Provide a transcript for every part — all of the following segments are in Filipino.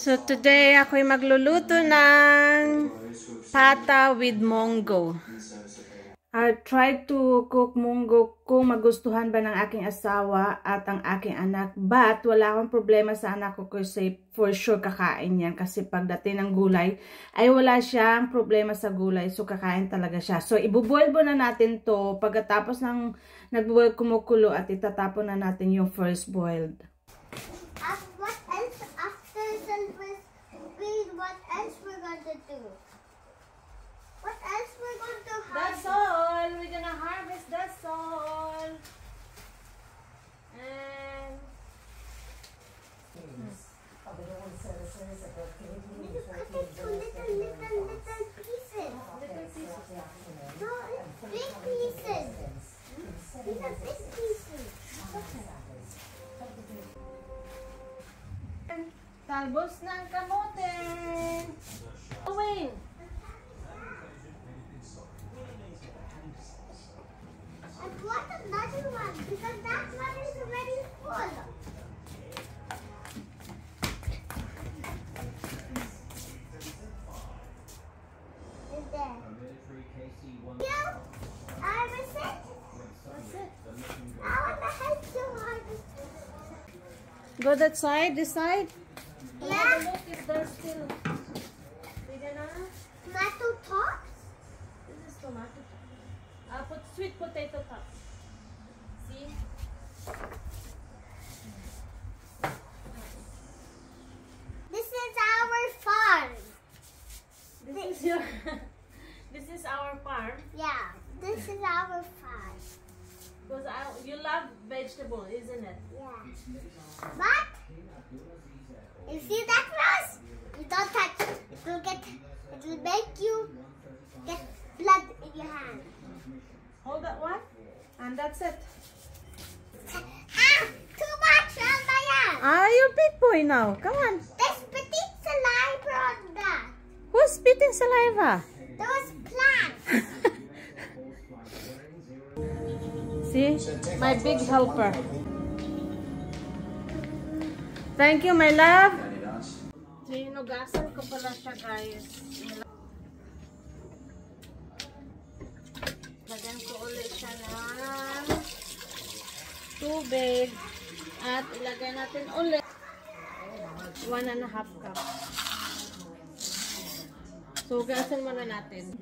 So today ako'y magluluto ng pata with munggo. I tried to cook munggo kung magustuhan ba ng aking asawa at ang aking anak. But wala akong problema sa anak ko kasi for sure kakain yan. Kasi pagdating ng gulay ay wala siyang problema sa gulay. So kakain talaga siya. So ibuboil muna natin to. Pagkatapos ng nagboil kumukulo at itatapon na natin yung first boiled. What else after silver speed? What else we're going to do? What else we're going to harvest? That's all. We're gonna harvest. That's all. And Cut it to little pieces. No, it's big pieces. These are big pieces. talbos ng kamote. Wait. I want another one because that one is already full. Is there? Yeah, I was it. That's it. I want to help you harvest. Go that side, this side. Yeah. Look if there's still. Sige na. Tomato tops? This is tomato. Put sweet potato top. See? This is our farm. This is your. This is our farm. Yeah, this is our farm. Because you love vegetable, isn't it? Yeah. But you see that, Rose? You don't touch it. It will make you get blood in your hand. Hold that one, and that's it. Too much on my hand. You're big boy now. Come on. There's petite saliva on that. Who's spitting saliva? Those plants. See? My big helper. Thank you, my love. Sinugasan ko pala siya, guys. Lagyan ko ulit siya ng tubig. At ilagay natin ulit 1.5 cup. So, gasan muna natin.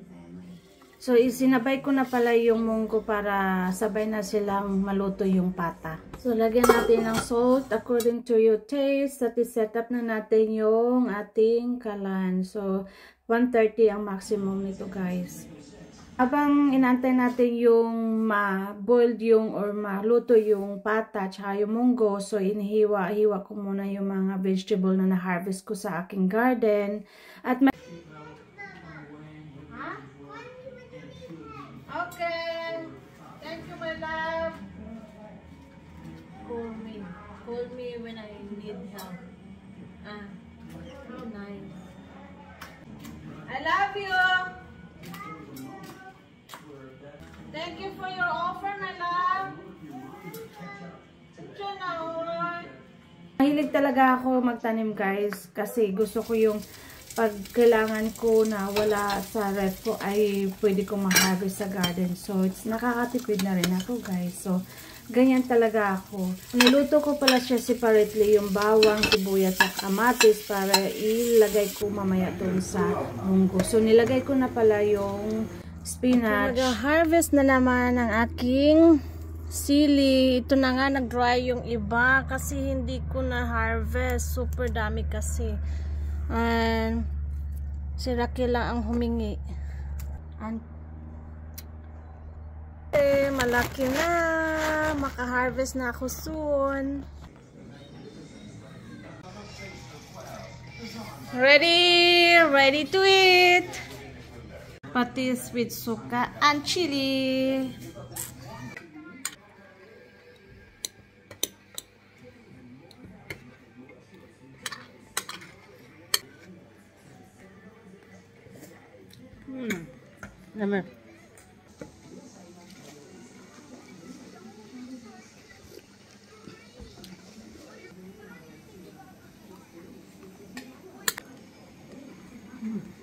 So, isinabay ko na pala yung munggo para sabay na silang maluto yung pata. So, lagyan natin ng salt according to your taste. At iset up na natin yung ating kalan. So, 130 ang maximum nito, guys. Habang inantay natin yung ma-boiled yung or maluto yung pata at yung munggo, so inihiwa-hiwa ko muna yung mga vegetable na na-harvest ko sa aking garden. At may okay. Thank you, my love. Call me. Call me when I need help. Oh, nice. I love you. Thank you for your offer, my love. Mahilig talaga ako magtanim, guys, kasi gusto ko yung pag kailangan ko na wala sa ref ko ay pwede kong ma-harvest sa garden. So, it's nakakatipid na rin ako, guys. So, ganyan talaga ako. Niluto ko pala siya separately yung bawang, sibuyas at kamatis para ilagay ko mamaya doon sa munggo. So, nilagay ko na pala yung spinach. Nag-harvest na naman ang aking sili. Ito na nga, nag-dry yung iba kasi hindi ko na-harvest. Super dami kasi. And si Raquel lang ang humingi. And malaki na. Maka-harvest na ako soon. Ready to eat. Patis with suka and chili. Naman. Mm.